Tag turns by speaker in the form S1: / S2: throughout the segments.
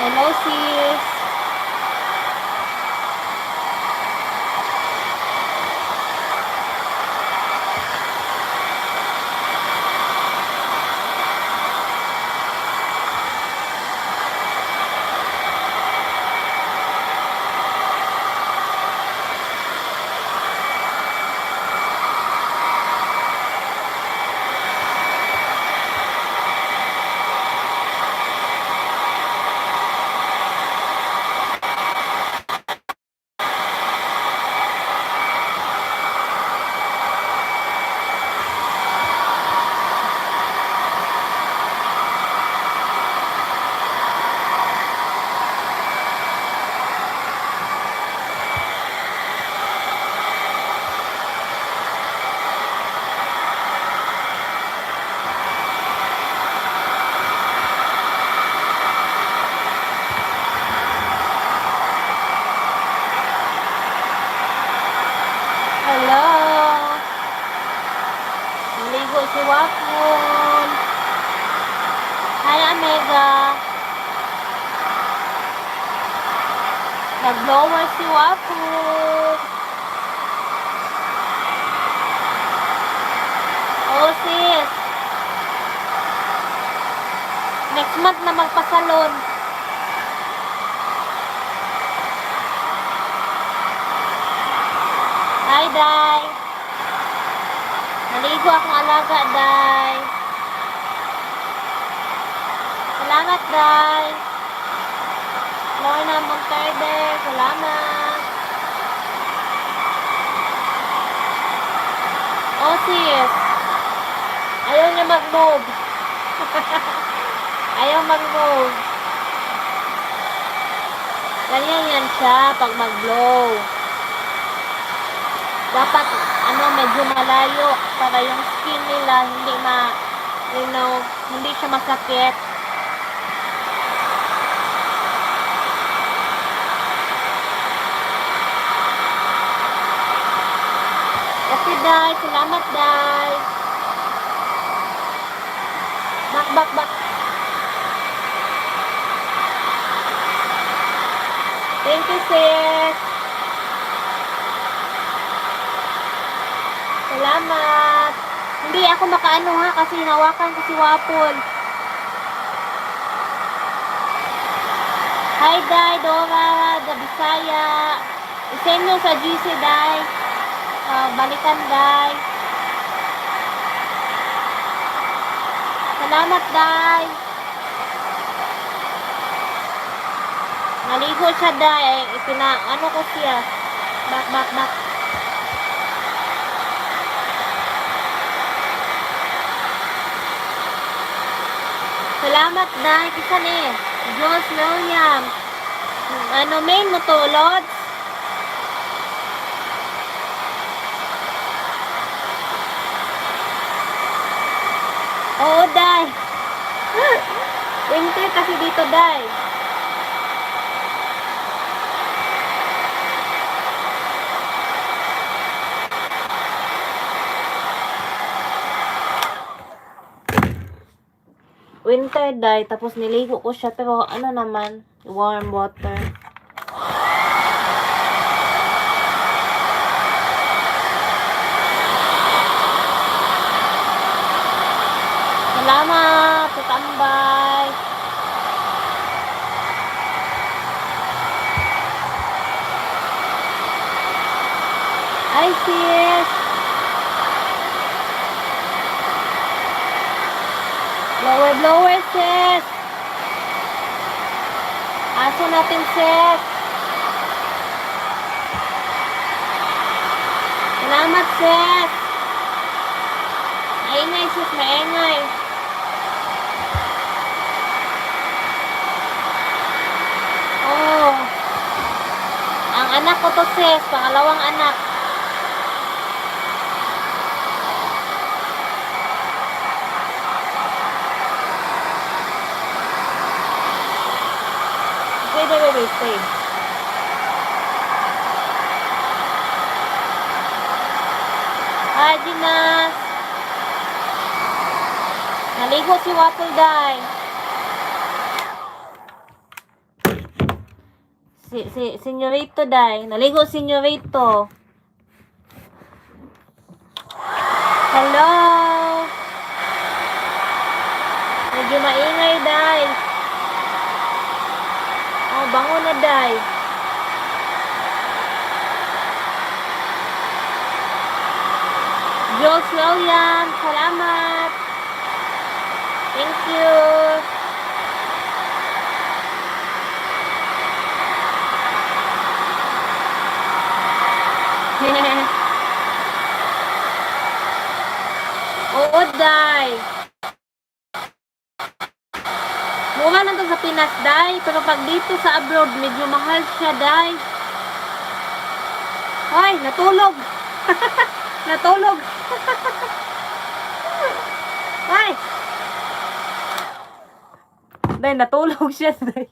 S1: Hello, sis. Hello. Naligo si Wafol. Hi, Omega. Nag-blower si Wafol. Oh, sis. Next month na magpasalon. Hi, Day. Naligo akong alaga, Day. Salamat, Day. Lorna Monterde, salamat. Oh, sis. Ayaw niya mag-move. Ayaw mag-move. Ganyan yan siya pag mag-blow. Dapat, medyo malayo para yung skin nila hindi hindi siya masakit. Okay, Day. Salamat, Day. Back. Thank you, sis. Salamat. Hindi ako makaano ha kasi hinawakan ko si Wafol. Hi, Day, Dora, the Bisaya. I-send nyo sa GC, Day. Balikan, Day. Salamat, Day. Naligo siya, Day. Ano ko siya. Back. Salamat, Day. Kisan Jones William. Main mo to, Lods? Oo, Day. Winter kasi dito, Day. Winter, Day. Tapos niligo ko siya. Pero naman, warm water. Salamat sa tambay. Hi, sis. Blower, sis. Aso natin, sis. Salamat, sis. Maingay, sis. Maingay. Oh. Ang anak ko to, sis. Pangalawang anak. Stay. Hi, Ginas. Naligo si Wafol, Day. Senyorito, day. Naligo, senyorito. Hello. Medyo maingay, day. Oh, bango na, day. Jules William, salamat. Thank you. Oo, day. Mura lang to sa Pinas, day. Pero pag dito sa abroad, medyo mahal siya, day. Ay, natulog. Natulog. Ay. Day, natulog siya, day.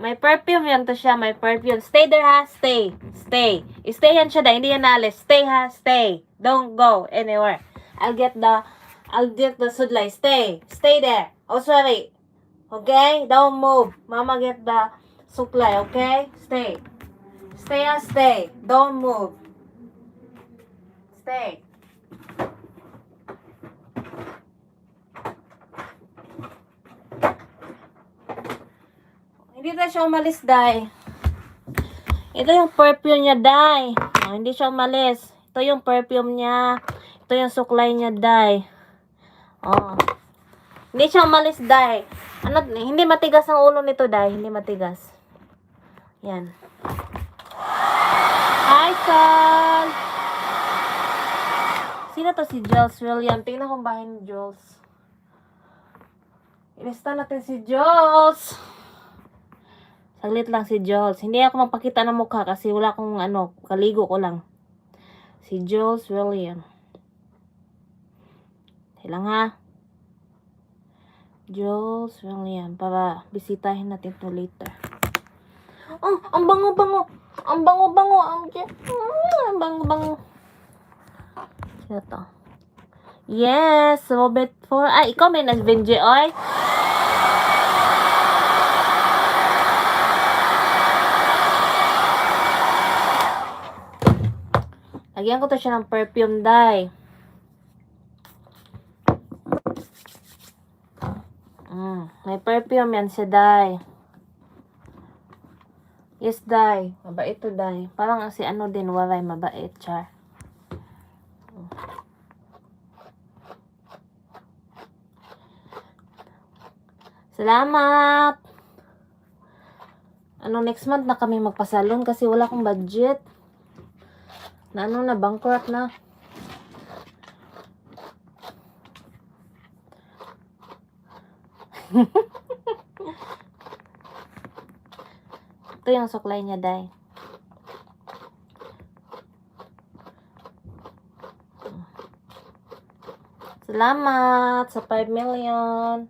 S1: May perfume yan to siya, may perfume. Stay there, ha? Stay. Stay. Stay yan siya, day. Hindi yan alis. Stay, ha? Stay. Don't go anywhere. I'll get the sudlay. Stay. Stay there. Oh, sorry. Okay? Don't move. Mama get the supply, okay? Stay. Stay, ha? Stay. Don't move. Stay. Hindi na siya umalis, day. Ito yung perfume niya, day. Oh, hindi siya umalis. Ito yung perfume niya. Ito yung suklay niya, day. Oh. Hindi siya umalis, day. Ano, hindi matigas ang ulo nito, day. Hindi matigas. Yan. Hi, Sol. Sino to si Jules William? Tingnan kong bahay ni Jules. Ilista natin si Jules. Saglit lang si Jules. Hindi ako magpakita ng mukha kasi wala akong kaligo ko lang. Si Jules William. Hilang, ha? Jules William. Para bisitahin natin to later. Oh, ang bango-bango. Ang bango-bango. Ang bango-bango. Sino to? Yes, Robert 4. Ay, ikaw may nag-venje, oy. Lagyan ko to siya ng perfume, day. May perfume yan siya, day. Yes, day. Mabait to, day. Parang si din, Waray, mabait, char. Salamat! Next month na kami magpasalon kasi wala akong budget. Na bankrupt na. Ito yung suklay niya, day. Salamat sa 5 million.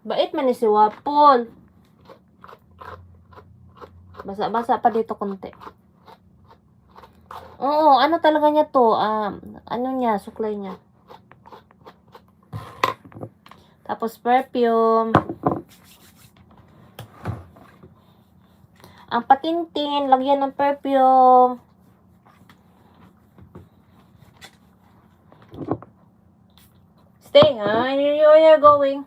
S1: Bait man ni si Wafol. Basa-basa pa dito konti. Oo, ano talaga niya to? Suklay niya. Tapos perfume. Ang patintin, lagyan ng perfume. Stay, ha? Where you're going?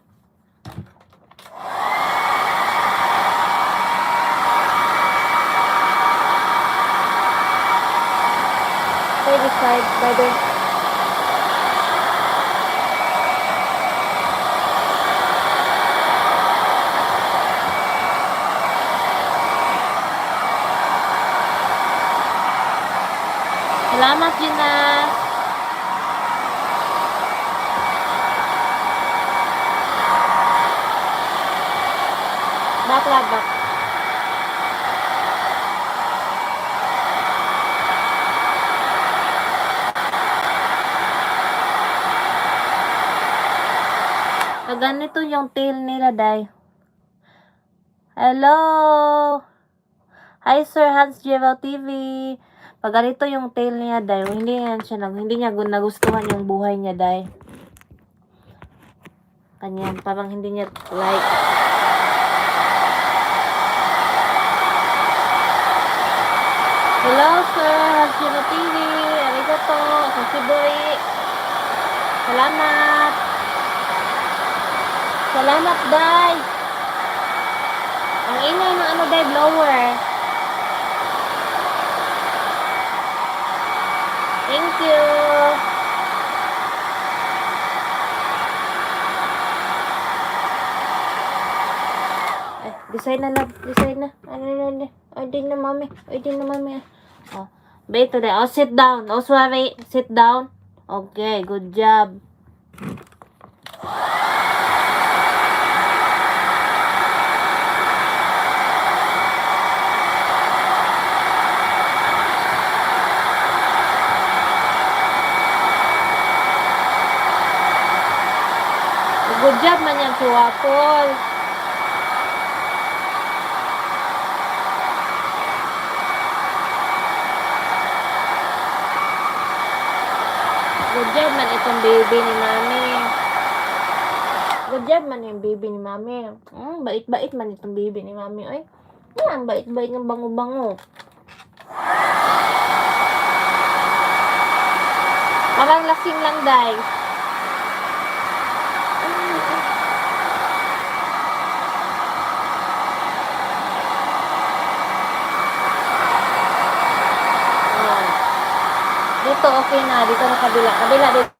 S1: Stay beside, brother. Salamat, Gina. Baklabak. Ganito yung tail nila, day. Hello! Hi, Sir Hans Jewel TV. Pag ganito yung tail niya, day, hindi niya nagustuhan yung buhay niya, day. Kanyan, parang hindi niya like. Hello, sir. Hashino TV. Arigato. Sashiburi. Salamat. Salamat, day. Ang ingay ng ano, day, blower. Thank you. Design na lang. Design na. Ay, din na, mami. Oh, wait today. Oh, sit down. Oh, sorry. Sit down. Okay, good job. Good job man yan si Wafol. Good job man itong baby ni mami. Good job man yung baby ni mami. Bait-bait man itong baby ni mami. Ay, yan, bait-bait ng bango-bango. Parang lasing lang, guys. Dito, okay na. Dito na kabila. Kabila dito.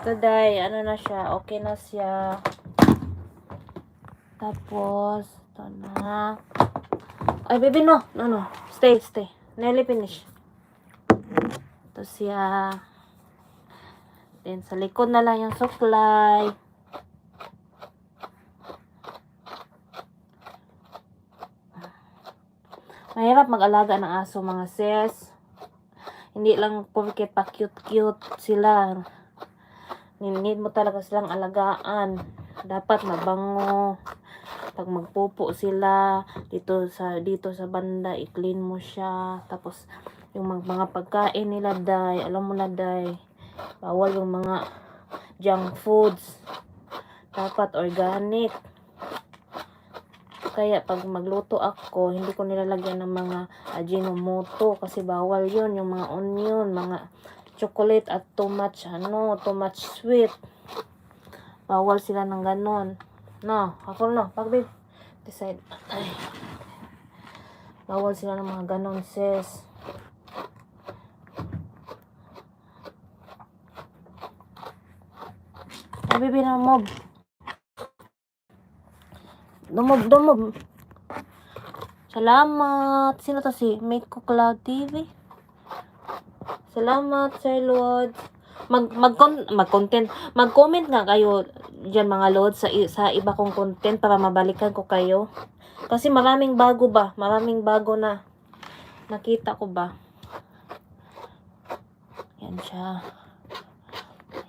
S1: Today, ano na siya, okay na siya. Tapos, ito na. Ay, baby, no. Stay. Nearly finish. Ito siya. Then, sa likod na lang yung supply. Mahirap mag-alaga ng aso, mga sis. Hindi lang porket pa cute sila. Need mo talaga silang alagaan. Dapat mabango. Pag magpupo sila, dito sa banda, i-clean mo siya. Tapos, yung mga pagkain nila, day, alam mo na, day, bawal yung mga junk foods. Dapat organic. Kaya, pag magluto ako, hindi ko nilalagyan ng mga ajinomoto. Kasi bawal yun, yung mga onion, mga chocolate at too much sweet. Bawal sila ng ganon. No, ako no. Pag babe, decide. Ay. Bawal sila ng mga ganon, sis. Ay, baby, na mob. Dumob. Salamat. Sino to si Make Ko Cloud TV? Salamat, Sir Lord. Mag-content. Mag-comment nga kayo dyan, mga Lord, sa iba kong content para mabalikan ko kayo. Kasi maraming bago ba? Maraming bago na nakita ko ba? Yan siya.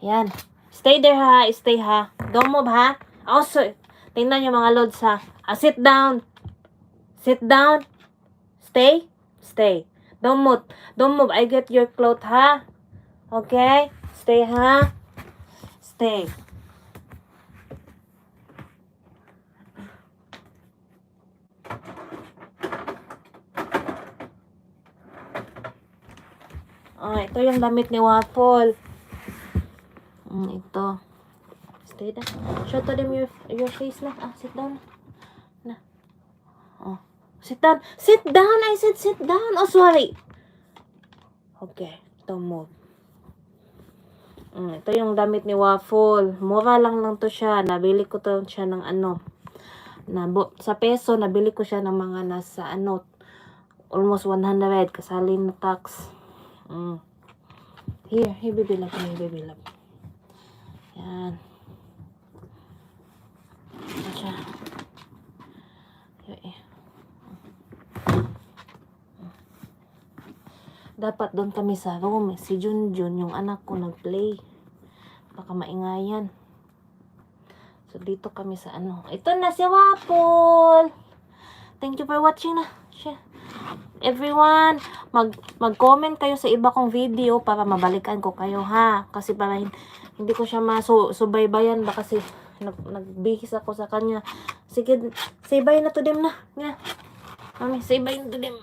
S1: Yan. Stay there, ha. Stay, ha. Don't move, ha. Also, tingnan nyo, mga Lords, ha. Sit down. Sit down. Stay. Don't move. I get your clothes, ha? Okay? Stay, ha? Stay. Ito yung damit ni Wafol. Ito. Stay down. Show to them your face na. Sit down. Na. Sit down. Sit down. I said sit down. Oh, sorry. Okay. Don't move. Ito yung damit ni Wafol. Mura lang to siya. Nabili ko to siya ng sa peso, nabili ko siya ng mga nasa almost 100. Kasali na tax. Here, baby love. Here, baby love. Yan. Ito siya. Dapat doon kami sa room. Si Junjun, yung anak ko, nag-play. Baka maingayan. So, dito kami sa Ito na si Wafol. Thank you for watching na. Everyone, mag-comment kayo sa iba kong video para mabalikan ko kayo, ha? Kasi para hindi ko siya masubaybayan ba kasi nagbihis ako sa kanya. Sige, say bye na to them na. Yeah. Mami, say bye na to them.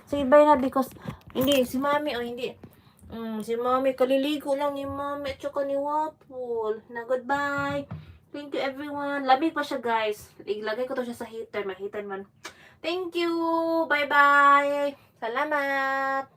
S1: Say bye na because hindi si Mami hindi. Si Mami kaliligo lang ni Mami at saka ni Wafol. Na goodbye. Thank you everyone. Lamig pa siya guys. Ilagay ko to siya sa heater. May heater man. Thank you. Bye bye. Salamat.